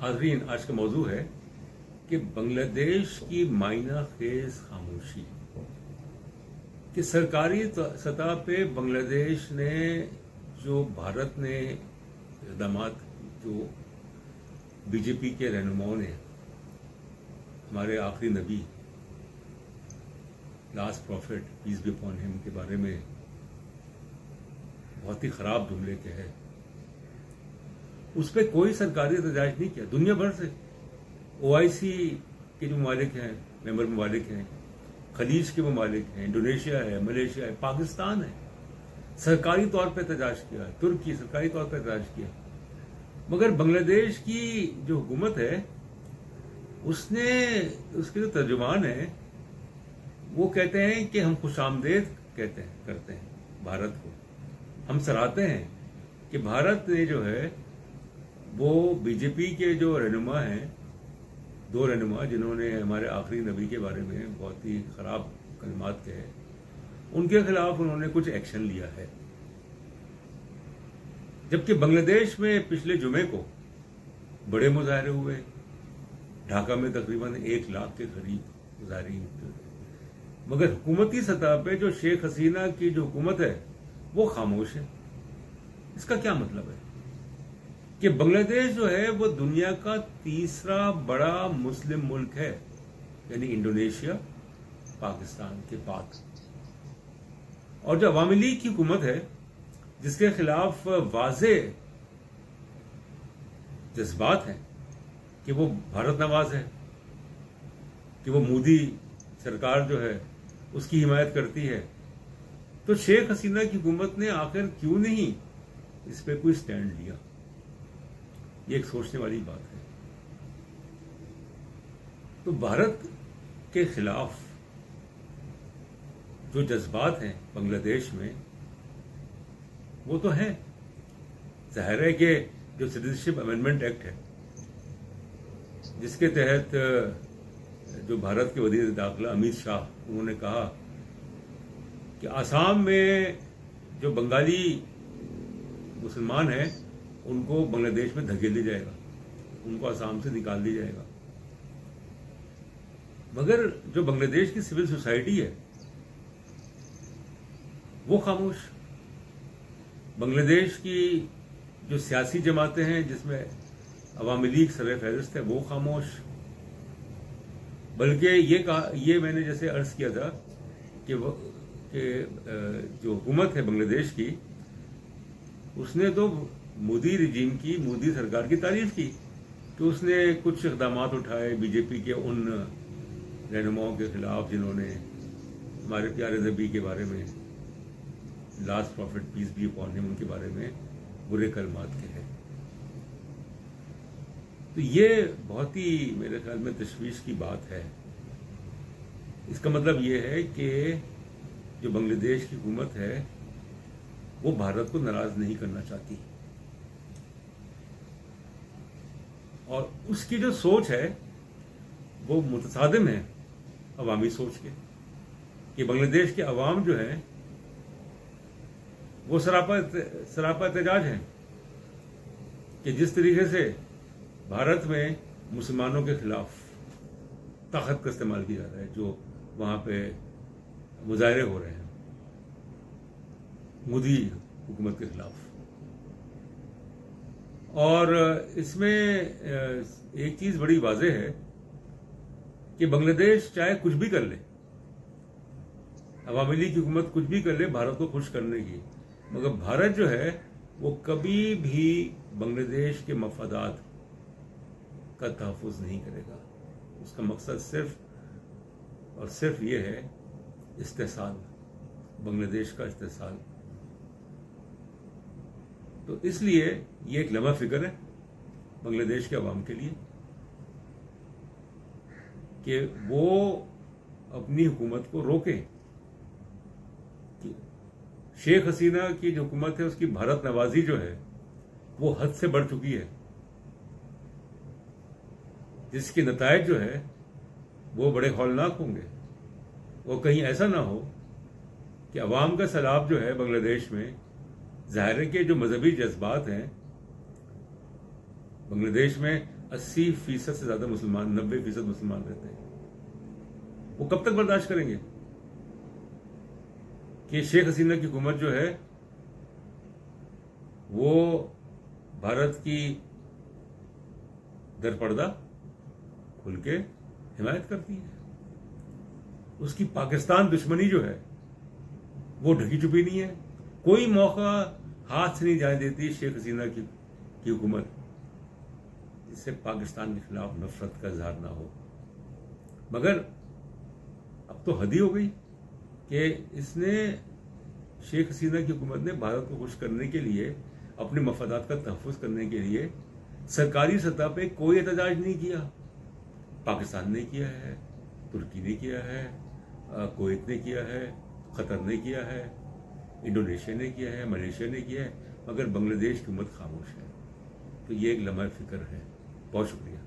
हाज़रीन, आज का मौजू है कि बांग्लादेश की मायना खेज खामोशी कि सरकारी सतह पे बांग्लादेश ने जो भारत ने इक़दाम जो बीजेपी के रहनुमाओं ने हमारे आखिरी नबी last prophet peace be upon him के बारे में बहुत ही खराब जुमले के हैं, उस पर कोई सरकारी एहतजाज नहीं किया। दुनिया भर से ओआईसी के जो ममालिक हैं, मेंबर ममालिक हैं, खलीज के ममालिक हैं, इंडोनेशिया है, मलेशिया है, पाकिस्तान है, सरकारी तौर पर एहतजाज किया, तुर्की सरकारी तौर पर एहतजाज किया। मगर बांग्लादेश की जो हुकूमत है उसने, उसके जो तर्जुमान है वो कहते हैं कि हम खुशामदेद करते हैं भारत को। हम सराहते हैं कि भारत ने जो है वो बीजेपी के जो रहनुमा हैं, दो रहनुमा जिन्होंने हमारे आखिरी नबी के बारे में बहुत ही खराब कलमात कहे, उनके खिलाफ उन्होंने कुछ एक्शन लिया है। जबकि बांग्लादेश में पिछले जुमे को बड़े मुजाहरे हुए, ढाका में तकरीबन 1 लाख के करीब मुजाहरीन। मगर हुकूमती सतह पे जो शेख हसीना की जो हुकूमत है वो खामोश है। इसका क्या मतलब है कि बांग्लादेश जो है वो दुनिया का तीसरा बड़ा मुस्लिम मुल्क है, यानी इंडोनेशिया पाकिस्तान के बाद। और जो अवामी लीग की हुकूमत है जिसके खिलाफ वाज़े जज्बात हैं कि वो भारत नवाज है, कि वो मोदी सरकार जो है उसकी हिमायत करती है, तो शेख हसीना की हुकूमत ने आखिर क्यों नहीं इस पे कोई स्टैंड लिया? ये एक सोचने वाली बात है। तो भारत के खिलाफ जो जज्बात हैं बांग्लादेश में वो तो है। जाहिर है कि जो सिटीजनशिप अमेंडमेंट एक्ट है जिसके तहत जो भारत के वज़ीर दाखिला अमित शाह उन्होंने कहा कि आसाम में जो बंगाली मुसलमान हैं उनको बांग्लादेश में धकेल दिया जाएगा, उनको आसाम से निकाल दिया जाएगा। मगर जो बांग्लादेश की सिविल सोसाइटी है वो खामोश। बांग्लादेश की जो सियासी जमातें हैं जिसमें अवामी लीग सर-ए-फहरिस्त है वो खामोश। बल्कि ये मैंने जैसे अर्ज किया था कि जो हुकूमत है बांग्लादेश की उसने तो मोदी रिजीम की, मोदी सरकार की तारीफ की कि उसने कुछ इक़दाम उठाए बीजेपी के उन रहनुमाओं के खिलाफ जिन्होंने हमारे प्यारे नबी के बारे में last prophet peace be upon him उनके बारे में बुरे कलमात के हैं। तो ये बहुत ही मेरे ख्याल में तशवीश की बात है। इसका मतलब ये है कि जो बांग्लादेश की हुकूमत है वो भारत को नाराज नहीं करना चाहती, और उसकी जो सोच है वो मुतसादिम है अवामी सोच के, कि बांग्लादेश के अवाम जो है वो सरापा एहतजाज है कि जिस तरीके से भारत में मुसलमानों के खिलाफ ताकत का इस्तेमाल किया जा रहा है, जो वहां पे मुजाहरे हो रहे हैं मोदी हुकूमत के खिलाफ। और इसमें एक चीज बड़ी वाज़ेह है कि बांग्लादेश चाहे कुछ भी कर ले, अवामी लीग की हुकूमत कुछ भी कर ले भारत को खुश करने की, मगर भारत जो है वो कभी भी बांग्लादेश के मफादात का तहफ़्फ़ुज़ नहीं करेगा। उसका मकसद सिर्फ और सिर्फ ये है इस्तेहसाल, बांग्लादेश का इस्तेहसाल। तो इसलिए ये एक लम्हा फिक्र है बांग्लादेश के अवाम के लिए कि वो अपनी हुकूमत को रोकें। कि शेख हसीना की जो हुकूमत है उसकी भारत नवाजी जो है वो हद से बढ़ चुकी है, जिसके नतायज जो है वो बड़े हौलनाक होंगे। वो कहीं ऐसा ना हो कि अवाम का सैलाब जो है बांग्लादेश में, जाहिर है कि जो मजहबी जज्बात हैं बांग्लादेश में 80% से ज्यादा मुसलमान, 90% मुसलमान रहते हैं। वो कब तक बर्दाश्त करेंगे कि शेख हसीना की हुकूमत जो है वो भारत की दरपर्दा खुल के हिमायत करती है? उसकी पाकिस्तान दुश्मनी जो है वो ढकी छुपी नहीं है। कोई मौका हाथ से नहीं जाने देती शेख हसीना की हुकूमत जिससे पाकिस्तान के खिलाफ नफरत का इजहार ना हो। मगर अब तो हद ही हो गई कि इसने, शेख हसीना की हुकूमत ने भारत को खुश करने के लिए, अपने मफादात का तहफ़्फ़ुज़ करने के लिए सरकारी सतह पे कोई एहतजाज नहीं किया। पाकिस्तान ने किया है, तुर्की ने किया है, कुवैत ने किया है, कतर ने किया है, इंडोनेशिया ने किया है, मलेशिया ने किया है, मगर बांग्लादेश की हुकूमत खामोश है। तो ये एक लम्हा फ़िक्र है। बहुत शुक्रिया।